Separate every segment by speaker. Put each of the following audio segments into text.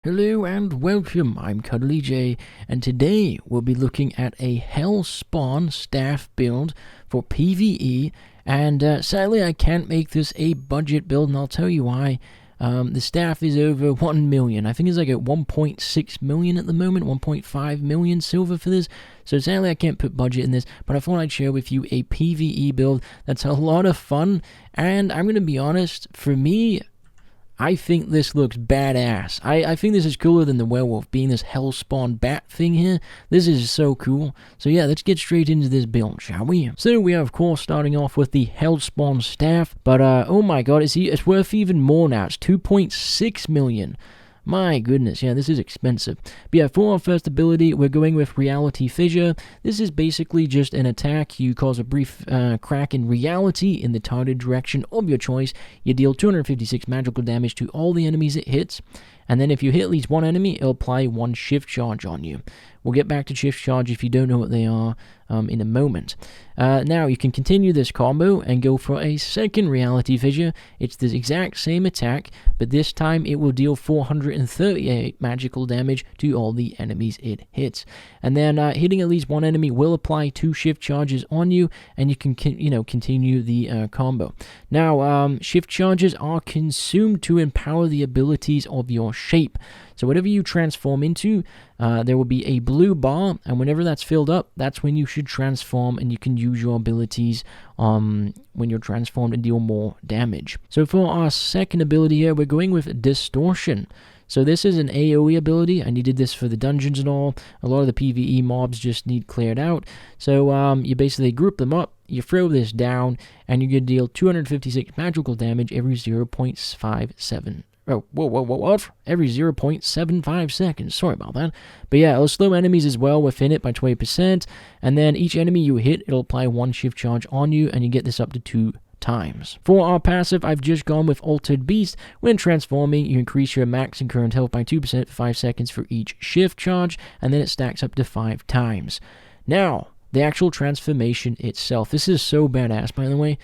Speaker 1: Hello and welcome, I'm CuddlyJay, and today we'll be looking at a Hellspawn staff build for PvE, and sadly I can't make this a budget build, and I'll tell you why. The staff is over 1 million, I think it's like at 1.6 million at the moment, 1.5 million silver for this, so sadly I can't put budget in this, but I thought I'd share with you a PvE build that's a lot of fun, and I'm going to be honest, for me, I think this looks badass. I think this is cooler than the werewolf, being this Hellspawn bat thing here. This is so cool. So yeah, let's get straight into this build, shall we? So we are, of course, starting off with the Hellspawn staff. But, oh my god, it's worth even more now. It's 2.6 million. My goodness, yeah, this is expensive. But yeah, for our first ability, we're going with Reality Fissure. This is basically just an attack. You cause a brief crack in reality in the targeted direction of your choice. You deal 256 magical damage to all the enemies it hits. And then if you hit at least one enemy, it'll apply one shift charge on you. We'll get back to shift charge if you don't know what they are in a moment. Now, you can continue this combo and go for a second Reality Fissure. It's the exact same attack, but this time it will deal 438 magical damage to all the enemies it hits. And then hitting at least one enemy will apply 2 shift charges on you, and you can continue the combo. Now, shift charges are consumed to empower the abilities of your shape. So whatever you transform into, there will be a blue bar, and whenever that's filled up, that's when you should transform, and you can use your abilities when you're transformed and deal more damage. So for our second ability here, we're going with Distortion. So this is an AoE ability. I needed this for the dungeons and all. A lot of the PvE mobs just need cleared out. So you basically group them up, you throw this down, and you're going to deal 256 magical damage every 0.57. Oh, what? Every 0.75 seconds. Sorry about that. But yeah, it'll slow enemies as well within it by 20%. And then each enemy you hit, it'll apply 1 shift charge on you, and you get this up to 2 times. For our passive, I've just gone with Altered Beast. When transforming, you increase your max and current health by 2% for 5 seconds for each shift charge, and then it stacks up to 5 times. Now, the actual transformation itself. This is so badass, by the way.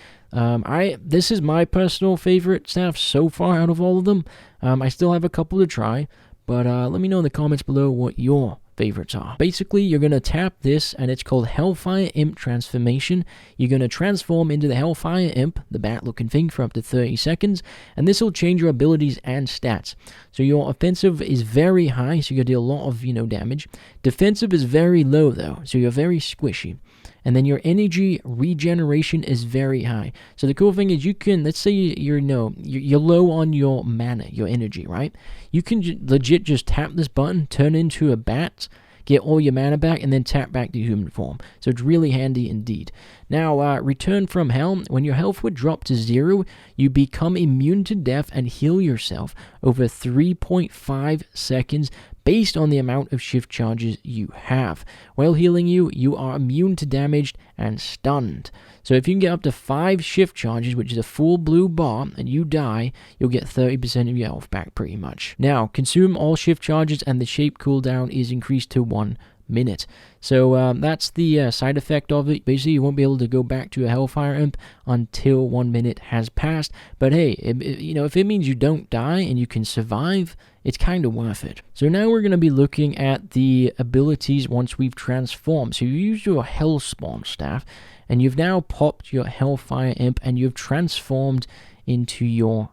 Speaker 1: This is my personal favorite staff so far out of all of them. I still have a couple to try, but let me know in the comments below what your favorites are. Basically, you're going to tap this, and it's called Hellfire Imp Transformation. You're going to transform into the Hellfire Imp, the bat-looking thing, for up to 30 seconds, and this will change your abilities and stats. So your offensive is very high, so you're going to deal a lot of, damage. Defensive is very low, though, so you're very squishy. And then your energy regeneration is very high. So the cool thing is you can, let's say you're low on your mana, your energy, right? You can legit just tap this button, turn into a bat, get all your mana back, and then tap back to human form. So it's really handy indeed. Now, Return from Hell. When your health would drop to 0, you become immune to death and heal yourself over 3.5 seconds based on the amount of shift charges you have. While healing you, you are immune to damage and stunned. So if you can get up to 5 shift charges, which is a full blue bar, and you die, you'll get 30% of your health back pretty much. Now, consume all shift charges, and the shape cooldown is increased to 1 minute. So that's the side effect of it. Basically, you won't be able to go back to a Hellfire Imp until 1 minute has passed. But hey, if it means you don't die and you can survive, it's kind of worth it. So now we're going to be looking at the abilities once we've transformed. So you use your Hellspawn staff, and you've now popped your Hellfire Imp, and you've transformed into your,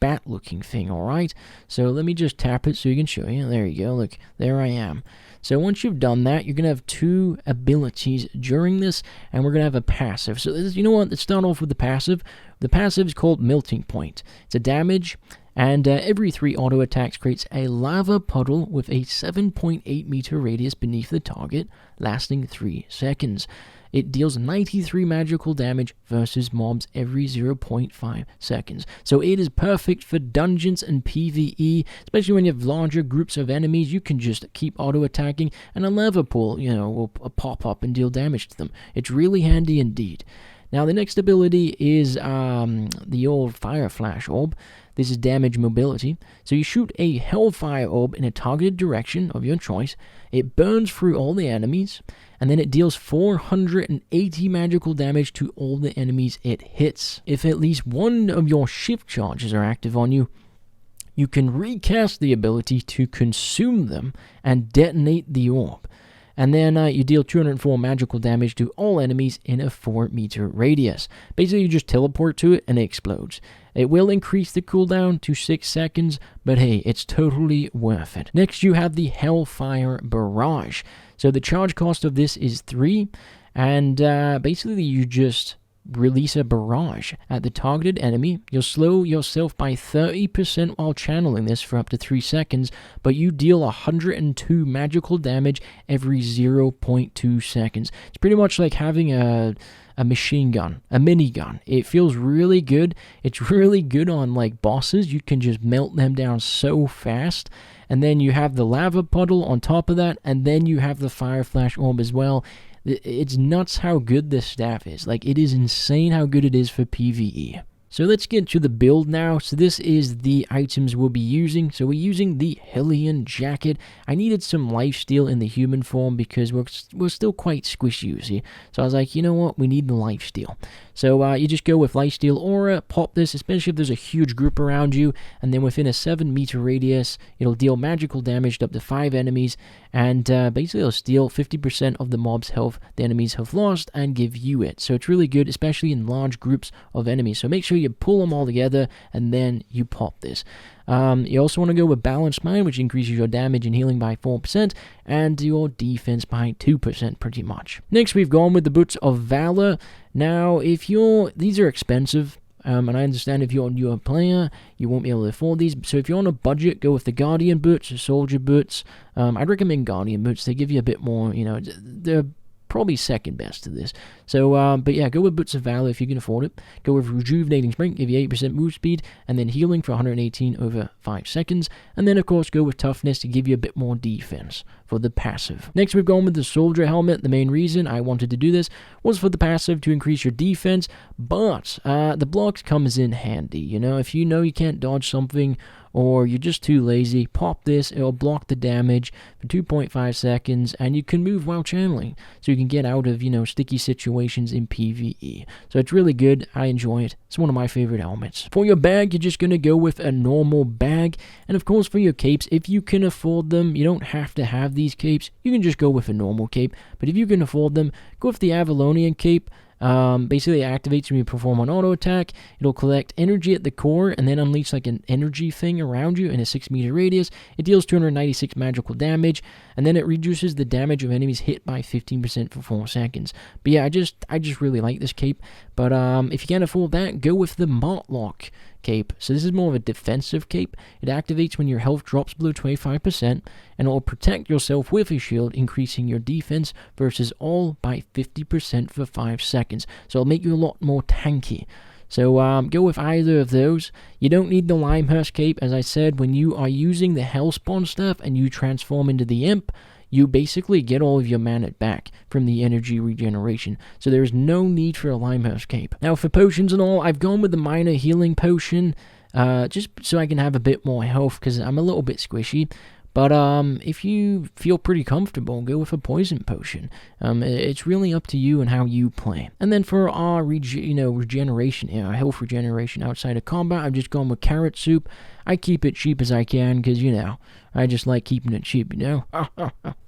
Speaker 1: bat-looking thing, alright? So let me just tap it so you can show you. There you go, look, there I am. So once you've done that, you're going to have 2 abilities during this, and we're going to have a passive. So you know what, let's start off with the passive. The passive is called Melting Point. It's a damage, and every 3 auto attacks creates a lava puddle with a 7.8 meter radius beneath the target, lasting 3 seconds. It deals 93 magical damage versus mobs every 0.5 seconds. So it is perfect for dungeons and PvE, especially when you have larger groups of enemies. You can just keep auto-attacking, and a lava pool, will pop up and deal damage to them. It's really handy indeed. Now, the next ability is the old Fire Flash Orb. This is damage mobility. So you shoot a Hellfire Orb in a targeted direction of your choice. It burns through all the enemies, and then it deals 480 magical damage to all the enemies it hits. If at least one of your shift charges are active on you, you can recast the ability to consume them and detonate the orb. And then you deal 204 magical damage to all enemies in a 4-meter radius. Basically, you just teleport to it and it explodes. It will increase the cooldown to 6 seconds, but hey, it's totally worth it. Next, you have the Hellfire Barrage. So the charge cost of this is 3, and basically you just release a barrage at the targeted enemy. You'll slow yourself by 30% while channeling this for up to 3 seconds, but you deal 102 magical damage every 0.2 seconds. It's pretty much like having a machine gun, a minigun. It feels really good. It's really good on like bosses. You can just melt them down so fast. And then you have the lava puddle on top of that, and then you have the fire flash orb as well. It's nuts how good this staff is. Like, it is insane how good it is for PvE. So let's get to the build now. So this is the items we'll be using. So we're using the Hellion Jacket. I needed some lifesteal in the human form because we're still quite squishy, you see. So I was like, you know what? We need the lifesteal. So you just go with lifesteal aura, pop this, especially if there's a huge group around you, and then within a 7-meter radius, it'll deal magical damage to up to 5 enemies, and basically it'll steal 50% of the mob's health the enemies have lost and give you it. So it's really good, especially in large groups of enemies. So make sure you pull them all together, and then you pop this. You also want to go with Balanced Mind, which increases your damage and healing by 4%, and your defense by 2% pretty much. Next, we've gone with the Boots of Valor. Now, these are expensive, and I understand if you're a newer player, you won't be able to afford these. So if you're on a budget, go with the Guardian Boots or Soldier Boots. I'd recommend Guardian Boots. They give you a bit more, they're probably second best to this. So, but yeah, go with Boots of Valor if you can afford it. Go with Rejuvenating Sprint, give you 8% move speed, and then Healing for 118 over 5 seconds. And then, of course, go with Toughness to give you a bit more defense for the passive. Next, we've gone with the Soldier Helmet. The main reason I wanted to do this was for the passive to increase your defense, but the blocks comes in handy. If you know you can't dodge something, or you're just too lazy, pop this. It'll block the damage for 2.5 seconds, and you can move while channeling, so you can get out of, sticky situations in PvE. So it's really good. I enjoy it. It's one of my favorite helmets. For your bag, you're just going to go with a normal bag, and of course for your capes, if you can afford them, you don't have to have these capes. You can just go with a normal cape, but if you can afford them, go with the Avalonian cape. Basically it activates when you perform an auto attack. It'll collect energy at the core and then unleash like an energy thing around you in a 6-meter radius. It deals 296 magical damage, and then it reduces the damage of enemies hit by 15% for 4 seconds. But yeah, I just really like this cape. But if you can't afford that, go with the Mortlock cape. So this is more of a defensive cape. It activates when your health drops below 25%, and it will protect yourself with a shield, increasing your defense versus all by 50% for 5 seconds. So it'll make you a lot more tanky. So go with either of those. You don't need the Limehurst cape. As I said, when you are using the Hellspawn staff and you transform into the Imp, you basically get all of your mana back from the energy regeneration. So there is no need for a Limehurst cape. Now for potions and all, I've gone with the minor healing potion, just so I can have a bit more health, because I'm a little bit squishy. But if you feel pretty comfortable, go with a poison potion. It's really up to you and how you play. And then for our regeneration, our health regeneration outside of combat, I've just gone with carrot soup. I keep it cheap as I can because, I just like keeping it cheap,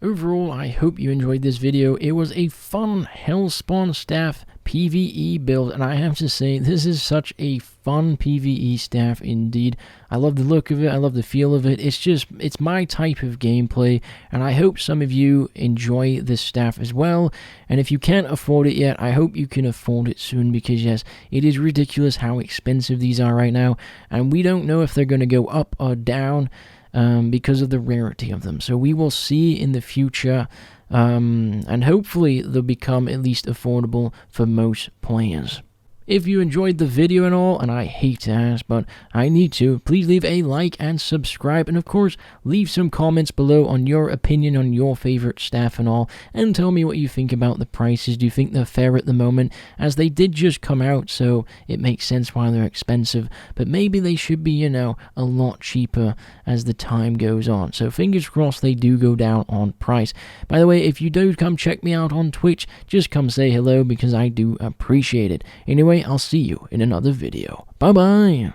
Speaker 1: Overall, I hope you enjoyed this video. It was a fun Hellspawn staff PvE build, and I have to say, this is such a fun PvE staff indeed. I love the look of it. I love the feel of it. It's my type of gameplay, and I hope some of you enjoy this staff as well. And if you can't afford it yet, I hope you can afford it soon, because yes, it is ridiculous how expensive these are right now, and we don't know if they're going to go up or down because of the rarity of them. So we will see in the future, and hopefully they'll become at least affordable for most players. If you enjoyed the video and all, and I hate to ask, but I need to, please leave a like and subscribe, and of course, leave some comments below on your opinion on your favorite staff and all, and tell me what you think about the prices. Do you think they're fair at the moment, as they did just come out, so it makes sense why they're expensive, but maybe they should be, a lot cheaper as the time goes on. So fingers crossed they do go down on price. By the way, if you do come check me out on Twitch, just come say hello, because I do appreciate it. Anyway, I'll see you in another video. Bye-bye!